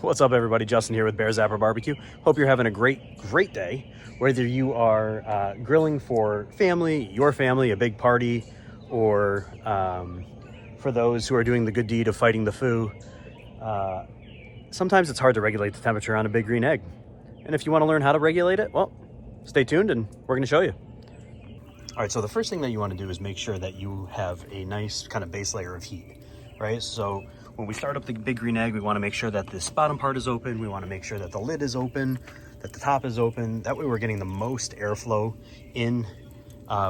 What's up, everybody? Justin here with bearzapperbbq. Hope you're having a great day. Whether you are grilling for family, your family, a big party, or for those who are doing the good deed of fighting the foo, sometimes it's hard to regulate the temperature on a big green egg. And if you want to learn how to regulate it, well, stay tuned and we're going to show you. All right, so the first thing that you want to do is make sure that you have a nice kind of base layer of heat, right? So when we start up the big green egg, we want to make sure that this bottom part is open. We want to make sure that the lid is open, that the top is open. That way we're getting the most airflow in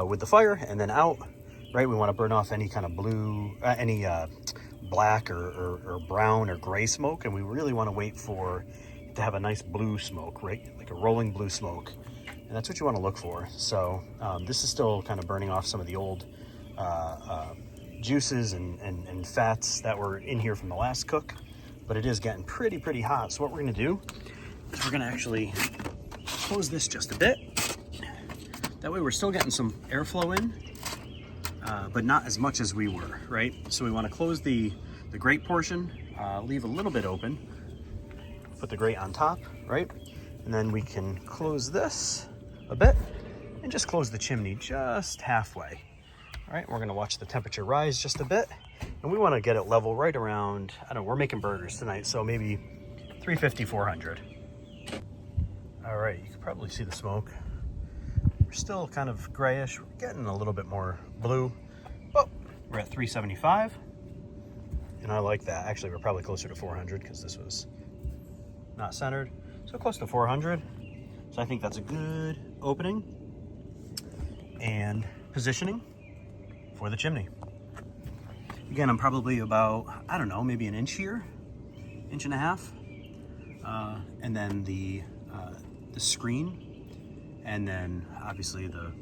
with the fire and then out, right? We want to burn off any kind of blue, black or brown or gray smoke. And we really want to wait for it to have a nice blue smoke, right? Like a rolling blue smoke. And that's what you want to look for. So this is still kind of burning off some of the old juices and fats that were in here from the last cook, but it is getting pretty hot. So what we're going to do is we're going to actually close this just a bit. That way we're still getting some airflow in, but not as much as we were, right? So we want to close the grate portion, leave a little bit open, put the grate on top, right? And then we can close this a bit and just close the chimney just halfway. All right, we're gonna watch the temperature rise just a bit, and we wanna get it level right around, I don't know, we're making burgers tonight, so maybe 350, 400. All right, you can probably see the smoke. We're still kind of grayish, we're getting a little bit more blue. Oh, we're at 375, and I like that. Actually, we're probably closer to 400 because this was not centered. So close to 400. So I think that's a good opening and positioning for the chimney. Again, I'm probably about, I don't know, maybe an inch here, inch and a half. And then the screen, and then obviously the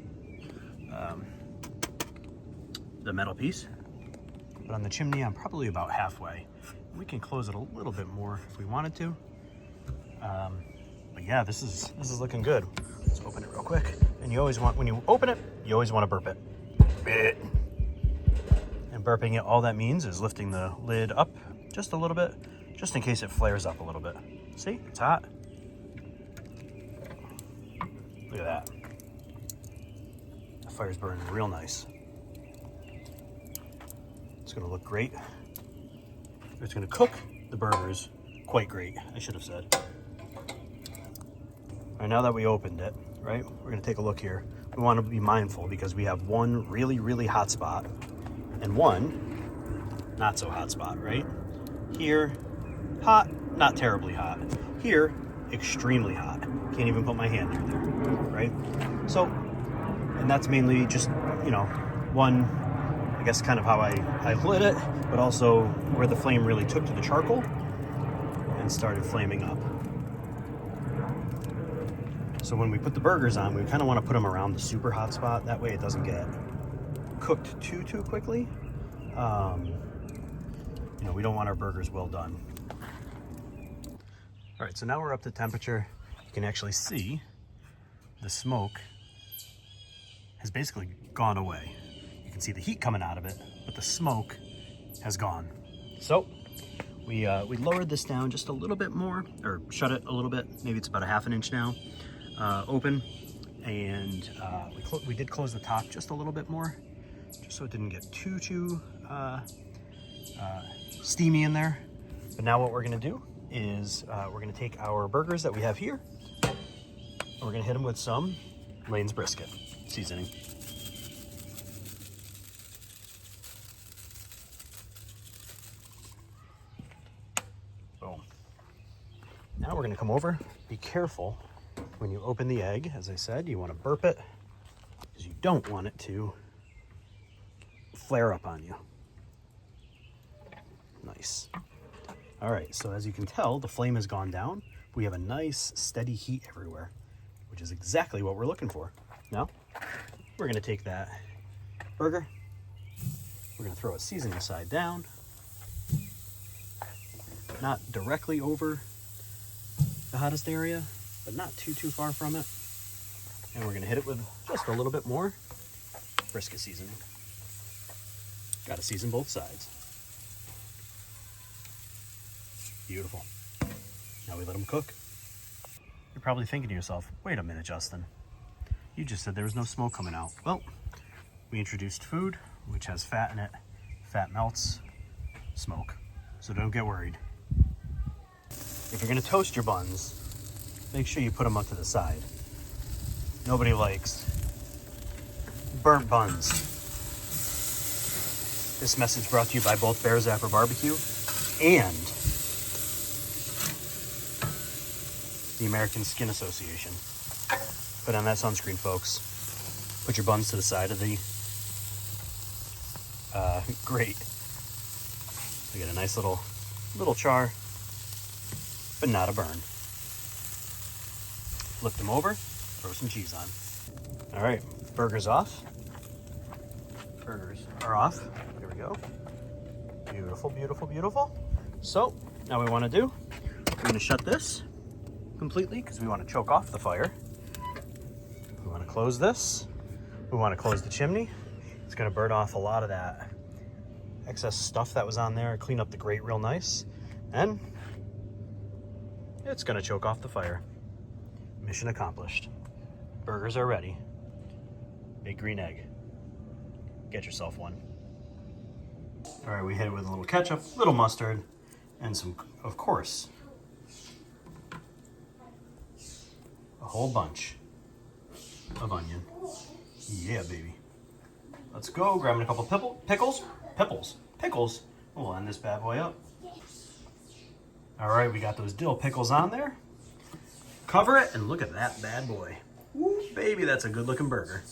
metal piece. But on the chimney, I'm probably about halfway. We can close it a little bit more if we wanted to. But yeah, this is looking good. Let's open it real quick. And you always want, when you open it, you always want to burp it. And burping it, all that means is lifting the lid up just a little bit, just in case it flares up a little bit. See, it's hot. Look at that. The fire's burning real nice. It's gonna look great. It's gonna cook the burgers quite great, I should have said. All right, now that we opened it, right, we're gonna take a look here. We wanna be mindful because we have one really hot spot and one not so hot spot, right? Here, hot, not terribly hot. Here, extremely hot. Can't even put my hand near there, right? So, and that's mainly just, you know, one, I guess kind of how I lit it, but also where the flame really took to the charcoal and started flaming up. So when we put the burgers on, we kind of want to put them around the super hot spot. That way it doesn't get cooked too quickly. You know, we don't want our burgers well done. All right, so now we're up to temperature. You can actually see the smoke has basically gone away. You can see the heat coming out of it, but the smoke has gone. So we lowered this down just a little bit more, or shut it a little bit. Maybe it's about a half an inch now. Open, and we did close the top just a little bit more, just so it didn't get too steamy in there. But now what we're gonna do is we're gonna take our burgers that we have here, and we're gonna hit them with some Lane's brisket seasoning. Boom. Now we're gonna come over, be careful. When you open the egg, as I said, you want to burp it because you don't want it to flare up on you. Nice. All right, so as you can tell, the flame has gone down. We have a nice steady heat everywhere, which is exactly what we're looking for. Now, we're gonna take that burger, we're gonna throw a seasoning side down, not directly over the hottest area, but not too far from it. And we're gonna hit it with just a little bit more brisket seasoning. Gotta season both sides. Beautiful. Now we let them cook. You're probably thinking to yourself, wait a minute, Justin. You just said there was no smoke coming out. Well, we introduced food, which has fat in it. Fat melts, smoke. So don't get worried. If you're gonna toast your buns, make sure you put them up to the side. Nobody likes burnt buns. This message brought to you by both bearzapperbbq and the American Skin Association. Put on that sunscreen, folks. Put your buns to the side of the grate. We get a nice little char, but not a burn. Flip them over, throw some cheese on. All right, burgers off. Burgers are off. Here we go. Beautiful, beautiful, beautiful. So now we want to do, we're going to shut this completely because we want to choke off the fire. We want to close this. We want to close the chimney. It's going to burn off a lot of that excess stuff that was on there, clean up the grate real nice, and it's going to choke off the fire. Mission accomplished. Burgers are ready. Big green egg. Get yourself one. All right, we hit it with a little ketchup, little mustard, and some, of course, a whole bunch of onion. Yeah, baby. Let's go. Grabbing a couple pickles. We'll end this bad boy up. All right, we got those dill pickles on there. Cover it and look at that bad boy. Woo, baby, that's a good looking burger.